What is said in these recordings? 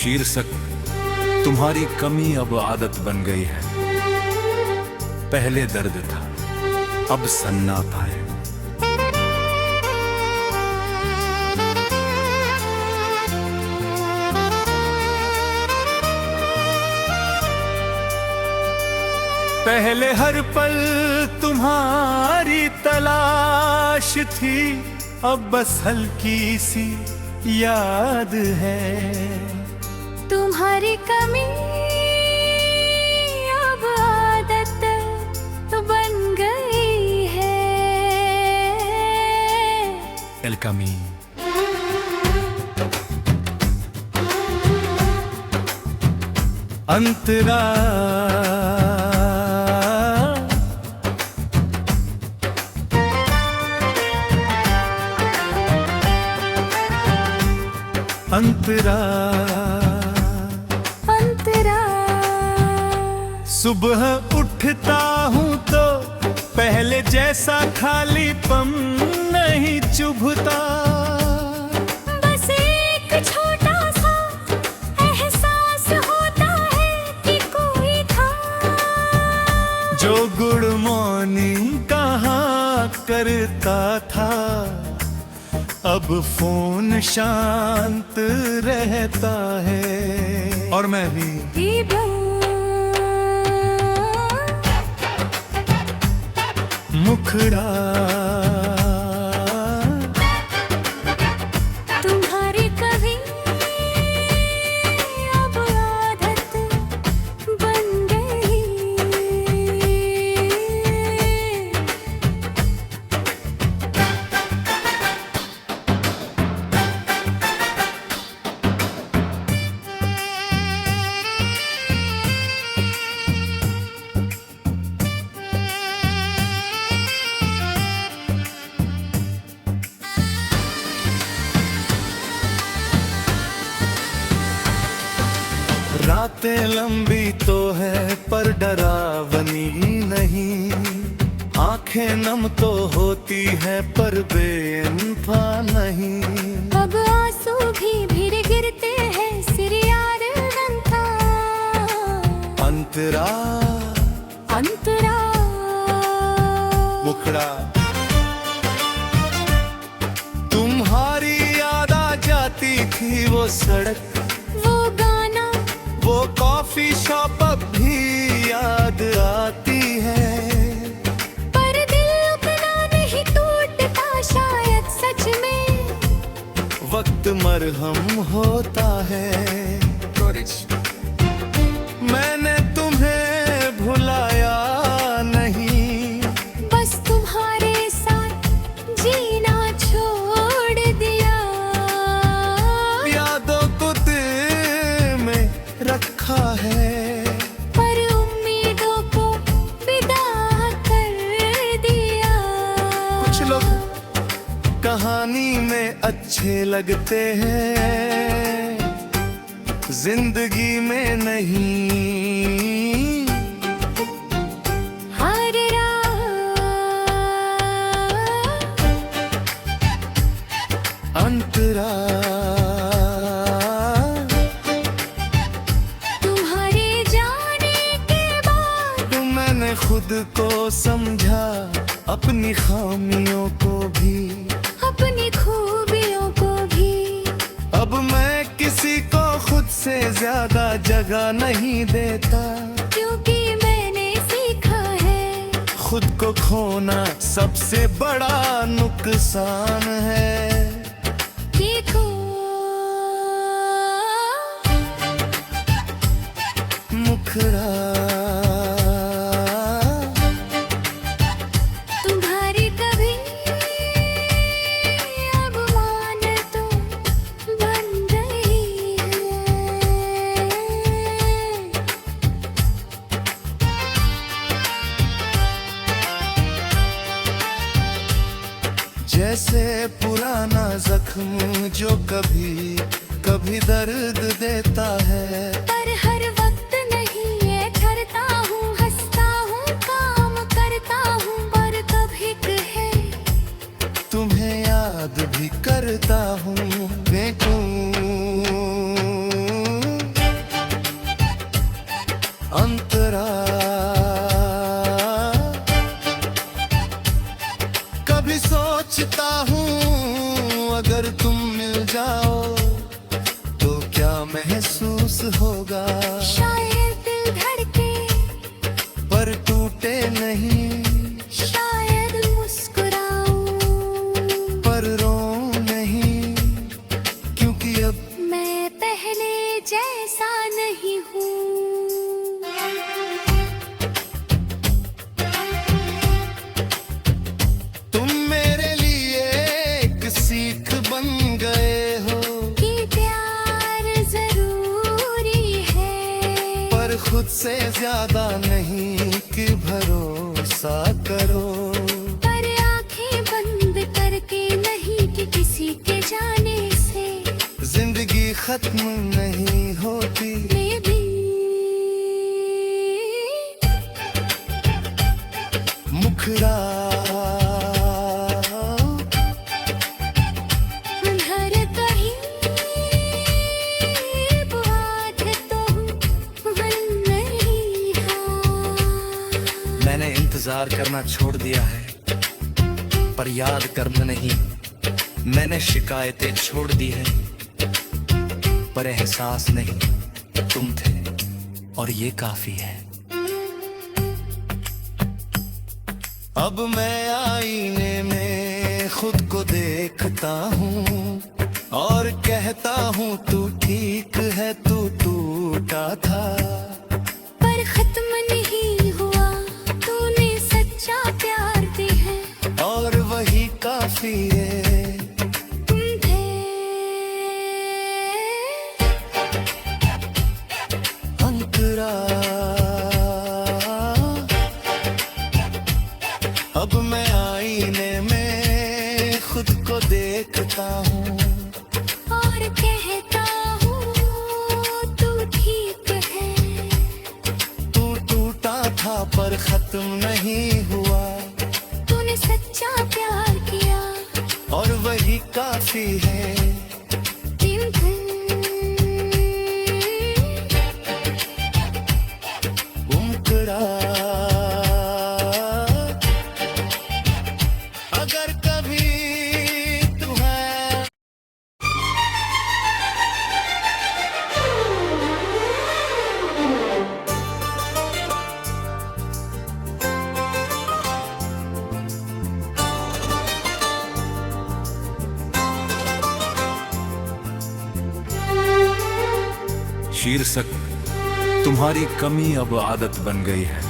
शीर्षक तुम्हारी कमी अब आदत बन गई है। पहले दर्द था, अब सन्नाटा है। पहले हर पल तुम्हारी तलाश थी, अब बस हल्की सी याद है। तुम्हारी कमी अब आदत तो बन गई है। El Camí। अंतरा अंतरा अंतरा सुबह उठता हूँ तो पहले जैसा खालीपन नहीं चुभता। बस एक छोटा सा एहसास होता है कि कोई था जो गुड मॉर्निंग कहा करता था, अब फोन शांत रहता है। और मैं भी मुखड़ा तुम्हारी कभी अब आदत बन गई। रातें लंबी तो है पर डरावनी नहीं, आंखें नम तो होती है पर बेइंफा नहीं। अब आंसू भी भीर गिरते हैं, सिर यार बनता। अंतरा अंतरा मुखड़ा तुम्हारी याद आ जाती थी, वो सड़क, वो गाना, वो कॉफी शॉप अब भी याद आती है। पर दिल उतना नहीं टूटता शायद सच में, वक्त मरहम होता है। मैंने तुम्हें भुलाया नहीं, बस तुम्हारे साथ जीना छोड़ दिया। यादों को दिल में रखा है, पर उम्मीदों को विदा कर दिया। कुछ लोग कहानी में अच्छे लगते हैं, जिंदगी में नहीं। हर रात अंतरा तुम्हारे जाने के बाद मैंने खुद को समझा, अपनी खामियों को भी, अपनी खूबियों को भी। अब मैं किसी को खुद से ज्यादा जगह नहीं देता, क्योंकि मैंने सीखा है खुद को खोना सबसे बड़ा नुकसान है। देखो मुखड़ा तुम्हारी कभी अब मानत बन गई है। जैसे पुराना जख्म जो कभी कभी दर्द देता है, पर हर वक्त नहीं ये ठहरता हूँ, हंसता हूँ, काम करता हूँ, पर कभी कहे तुम्हें याद भी करता हूँ। देखूं अगर तुम मिल जाओ तो क्या महसूस होगा? शायद दिल धड़के पर टूटे नहीं, शायद मुस्कुराऊं पर रो नहीं, क्योंकि अब मैं पहले जैसा नहीं हूँ। तुम मेरे लिए एक सीख बन गए हो कि प्यार जरूरी है, पर खुद से ज्यादा नहीं कि भरोसा करो। पर आंखें बंद करके नहीं कि किसी के जाने से जिंदगी खत्म नहीं होती। Maybe मुखड़ा हर कहीं बात तो नहीं हाँ। मैंने इंतजार करना छोड़ दिया है, पर याद करना नहीं। मैंने शिकायतें छोड़ दी है, पर एहसास नहीं। तुम थे और ये काफी है। अब मैं आईने में खुद को देखता हूँ और कहता हूँ तू ठीक है, तू टूटा था पर खत्म नहीं हुआ, तूने सच्चा प्यार दी है। और वही काफी है। तुम थे अंतरा अब मैं आईने में खुद को देखता हूँ और कहता हूँ तू ठीक है। तू टूटा था पर खत्म नहीं हुआ, तूने सच्चा प्यार किया और वही काफी है। दिन दिन उमकड़ा अगर कभी तुम्हें शीर्षक तुम्हारी कमी अब आदत बन गई है।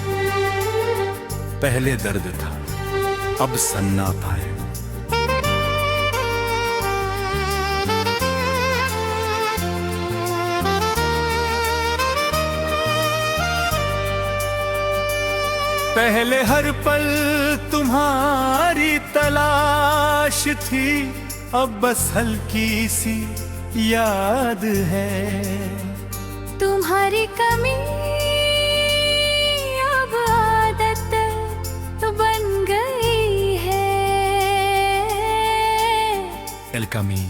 पहले दर्द था, अब सन्नाटा है। पहले हर पल तुम्हारी तलाश थी, अब बस हल्की सी याद है। तुम्हारी कमी अब आदत तो बन गई है। El Camí।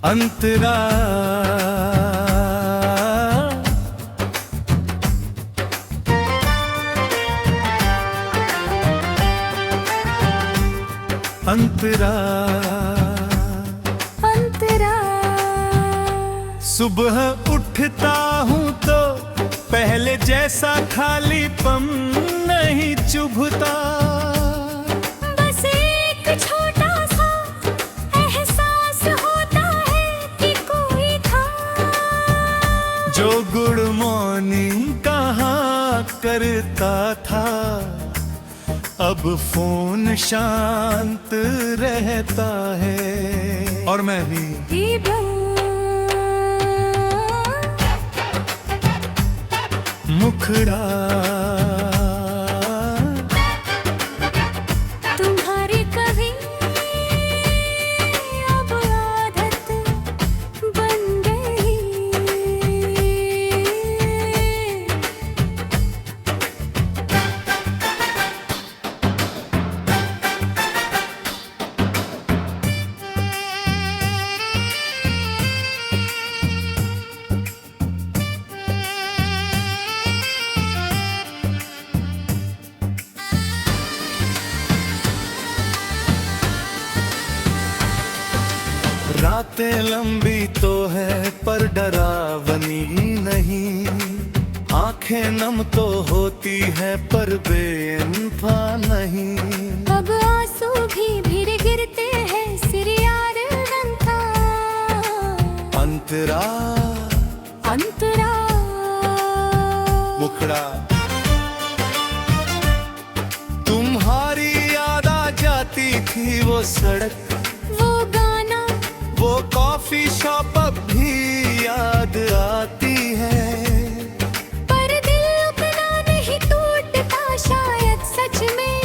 अंतरा अंतरा अंतरा सुबह उठता हूँ तो पहले जैसा खालीपन नहीं चुभता। बस एक छोटा सा एहसास होता है कि कोई था जो गुड मॉर्निंग कहा करता था, अब फोन शांत रहता है। और मैं भी मुखड़ा तुम्हारी कभी अब आदत बन गई। रातें लंबी तो है पर डरावनी नहीं, आंखें नम तो होती है पर बेइंफा नहीं। अब आंसू भी फिर गिरते हैं सिर यार बनता। अंतरा अंतरा मुखड़ा तुम्हारी याद आ जाती थी, वो सड़क वो गाना वो कॉफी शॉप अब भी याद आती है। पर दिल उतना नहीं टूटता शायद सच में,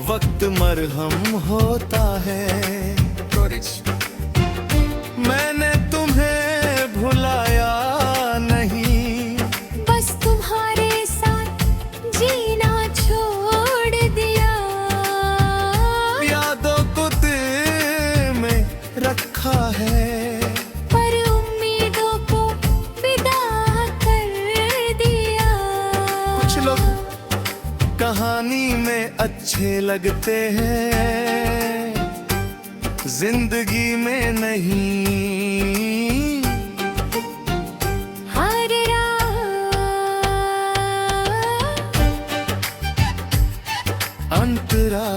वक्त मरहम होता है। मैंने तुम्हें भुलाया नहीं, बस तुम्हारे साथ जीना छोड़ दिया। यादों को दिल में रखा है, पर उम्मीदों को विदा कर दिया। कुछ लोग कहानी में अच्छे लगते हैं, जिंदगी में नहीं। हर रात अंतरा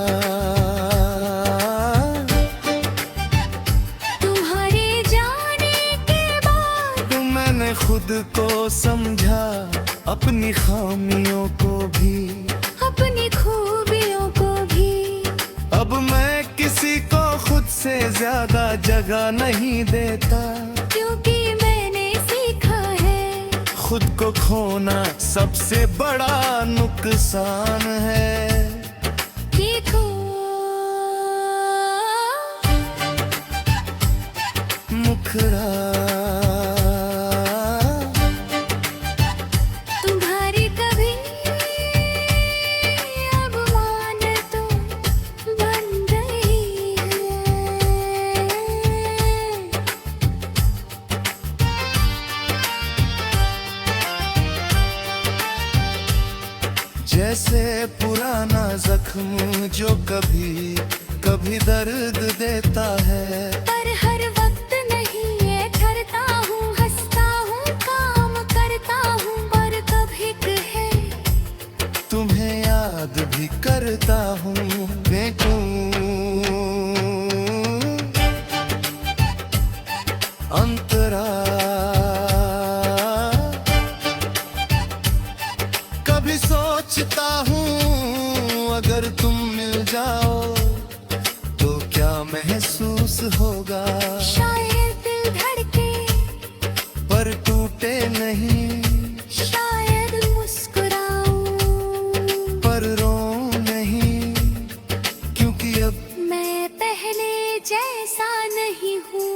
तुम्हारे जाने के बाद मैंने खुद को समझा, अपनी खामियों को भी, अपनी खूबियों को भी। अब मैं किसी को खुद से ज्यादा जगह नहीं देता, क्योंकि मैंने सीखा है खुद को खोना सबसे बड़ा नुकसान है। देखो मुखड़ा तुम्हारी कभी अब मान तो बन गई है। जैसे पुराना जख्म जो कभी कभी दर्द देता है, पर हर वक्त नहीं ये ठहरता हूँ, हंसता हूँ, काम करता हूँ, पर कभी कहे तुम्हें याद भी करता हूँ। देखूं अंतरा कभी सोचता हूँ अगर तुम मिल जाओ तो क्या महसूस होगा। शायद दिल धड़के पर टूटे नहीं, शायद मुस्कुराऊं, पर रो नहीं, क्योंकि अब मैं पहले जैसा नहीं हूँ।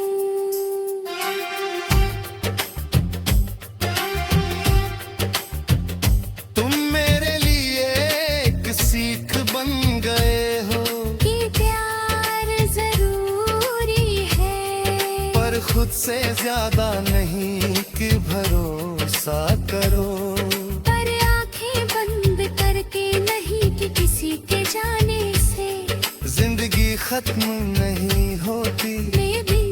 तुम मेरे लिए एक सीख बन गए हो कि प्यार जरूरी है, पर खुद से ज्यादा नहीं कि भरोसा करो। पर आंखें बंद करके नहीं कि किसी के जाने से जिंदगी खत्म नहीं होती, बेबी।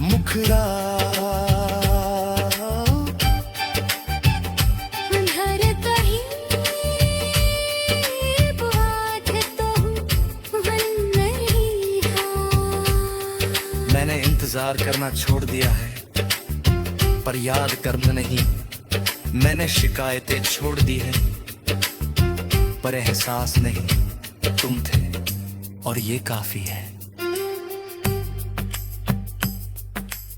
मुखड़ा हर कहीं बात तो बन नहीं है। मैंने इंतजार करना छोड़ दिया है, पर याद करना नहीं। मैंने शिकायतें छोड़ दी है, पर एहसास नहीं। तुम थे और ये काफी है।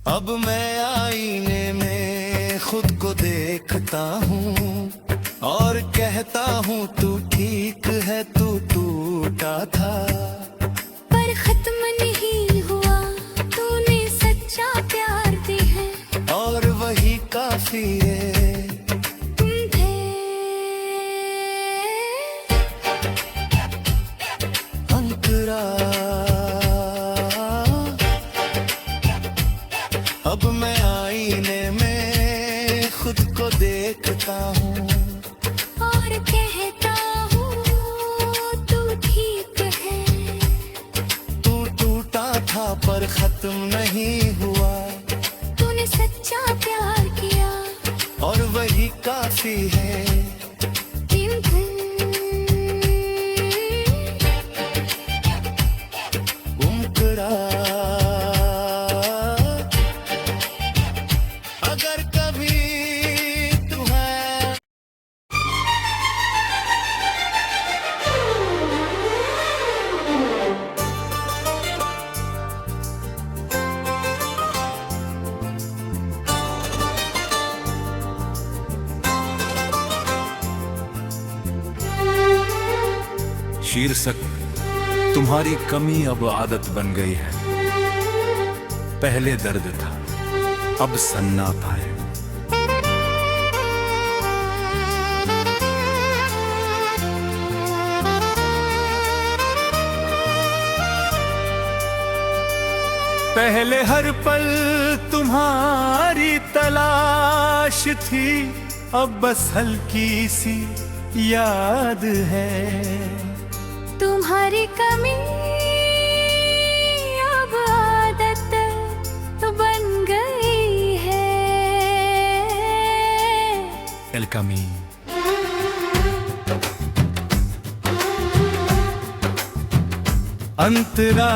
अब मैं आईने में खुद को देखता हूँ और कहता हूँ तू ठीक है, तू टूटा था पर खत्म नहीं हुआ, तूने सच्चा प्यार दी है, और वही काफी है। तुम थे अंतरा अब मैं आईने में खुद को देखता हूँ और कहता हूँ तू ठीक है। प्यार खत्म नहीं हुआ, तूने सच्चा प्यार किया और वही काफी है। दिन दिन उमकड़ा अगर कभी तू है। शीर्षक तुम्हारी कमी अब आदत बन गई है। पहले दर्द था, अब सन्नाटा है। पहले हर पल तुम्हारी तलाश थी, अब बस हल्की सी याद है। तुम्हारी कमी अब आदत बन गई है। El camí अंतरा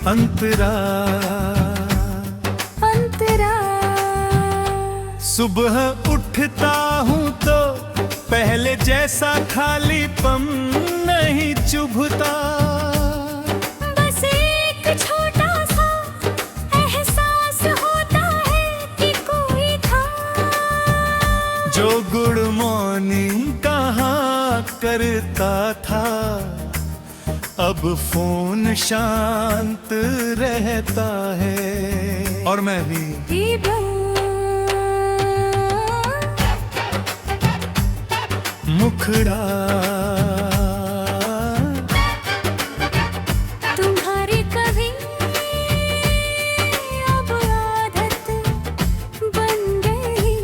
अंतरा अंतरा सुबह उठता हूँ तो पहले जैसा खालीपन नहीं चुभता। बस एक छोटा सा एहसास होता है कि कोई था जो गुड मॉर्निंग कहा करता था, अब फोन शांत रहता है। और मैं भी मुखड़ा तुम्हारी कभी अब आदत बन गई।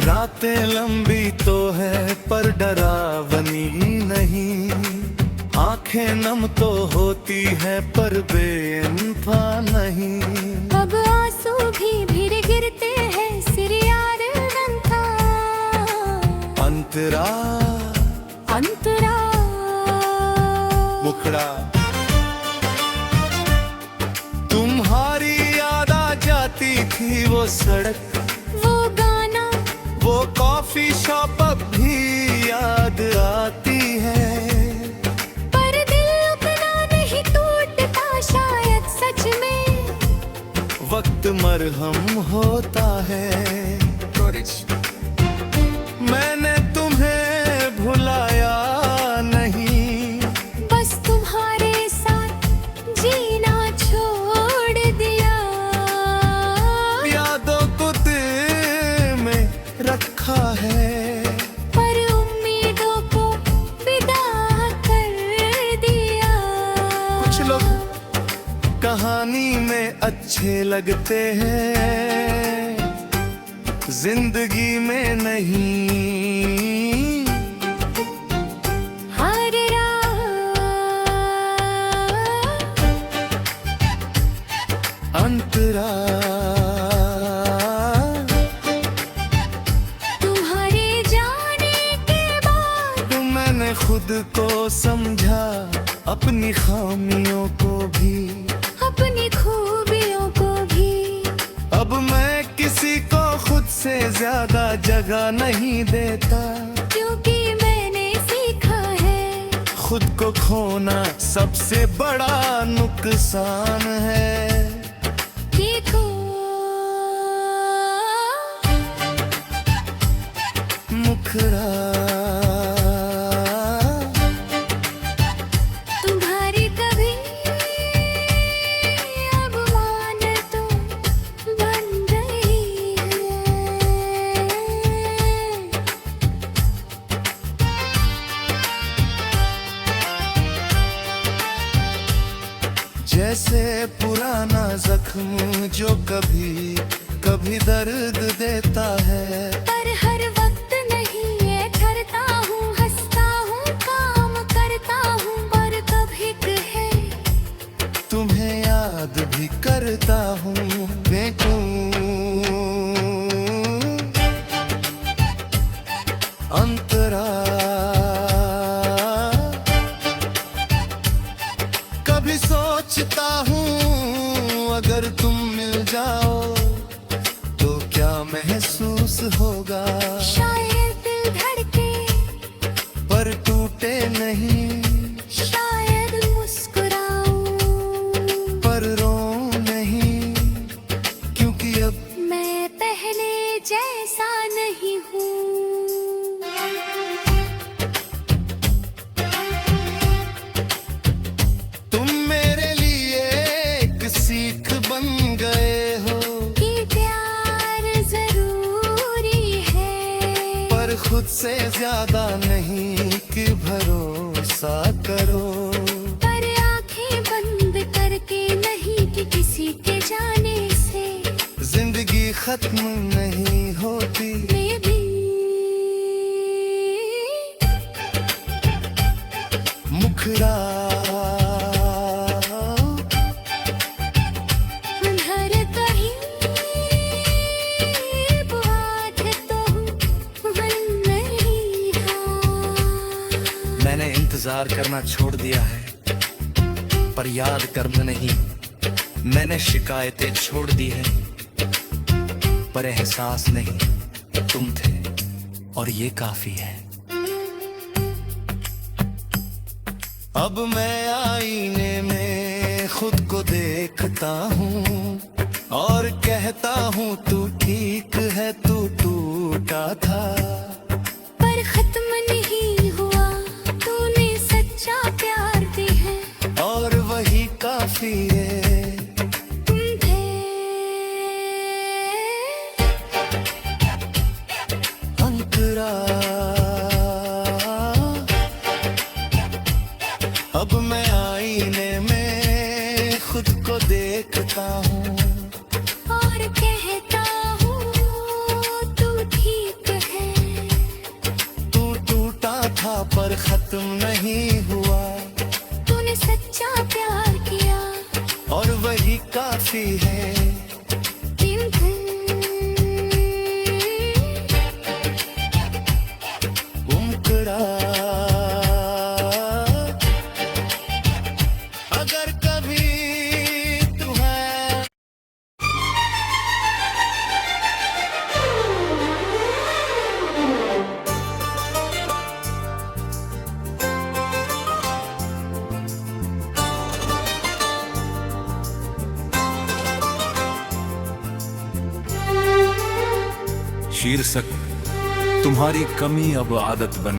रातें लंबी तो है पर डरावनी नहीं, आंखें नम तो होती है पर बेइंफा नहीं। अब आंसू भी फिर गिरते हैं सिर यार बनता। अंतरा अंतरा मुखड़ा तुम्हारी याद आ जाती थी, वो सड़क वो गाना वो कॉफी शॉप अब भी याद आती है। पर दिल उतना नहीं टूटता शायद सच में वक्त मरहम होता है। मैंने तुम्हें भुलाया नहीं, बस तुम्हारे साथ जीना छोड़ दिया। यादों को दिल में रखा है, पर उम्मीदों को विदा कर दिया। कुछ लोग कहानी में अच्छे लगते हैं, जिंदगी में नहीं। हर रात अंतरा तुम्हारे जाने के बाद मैंने खुद को समझा, अपनी खामियों को भी, अपनी खूबियों को भी। अब मैं किसी को खुद से ज्यादा जगह नहीं देता, क्योंकि मैंने सीखा है खुद को खोना सबसे बड़ा नुकसान है। देखो मुखड़ा जख्म जो कभी कभी दर्द देता है। पर हर वक्त नहीं ये ठहरता हूँ, हंसता हूँ, काम करता हूँ, पर कभी कहे तुम्हें याद भी करता हूँ। बेटू अंतरा कभी सोचता हूँ अगर तुम मिल जाओ तो क्या महसूस होगा। शायद दिल धड़के पर टूटे नहीं, शायद मुस्कुराऊं पर रो नहीं, क्योंकि अब मैं पहले जैसा नहीं हूँ। तुम मेरे लिए एक सीख बन गए हो कि प्यार जरूरी है, पर खुद से ज्यादा नहीं कि भरोसा करो। पर आंखें बंद करके नहीं कि किसी के जाने से जिंदगी खत्म नहीं होती। मैं भी मुखड़ा हर कहीं बात तो मन नहीं है। मैंने इंतजार करना छोड़ दिया है, पर याद करना नहीं। मैंने शिकायतें छोड़ दी है, पर एहसास नहीं। तुम थे और ये काफी है। अब मैं आईने में खुद को देखता हूँ और कहता हूँ तू ठीक है, तू टूटा था पर खत्म नहीं हुआ, तूने सच्चा प्यार दी है, और वही काफी है। तुम थे अंतरा अब मैं आईने में खुद को देखता हूँ और कहता हूँ तू ठीक है। तू टूटा था पर खत्म नहीं हुआ, तूने सच्चा प्यार किया और वही काफी है। दिन दिन उमकड़ा अगर कभी तू है। शीर्षक तुम्हारी कमी अब आदत बन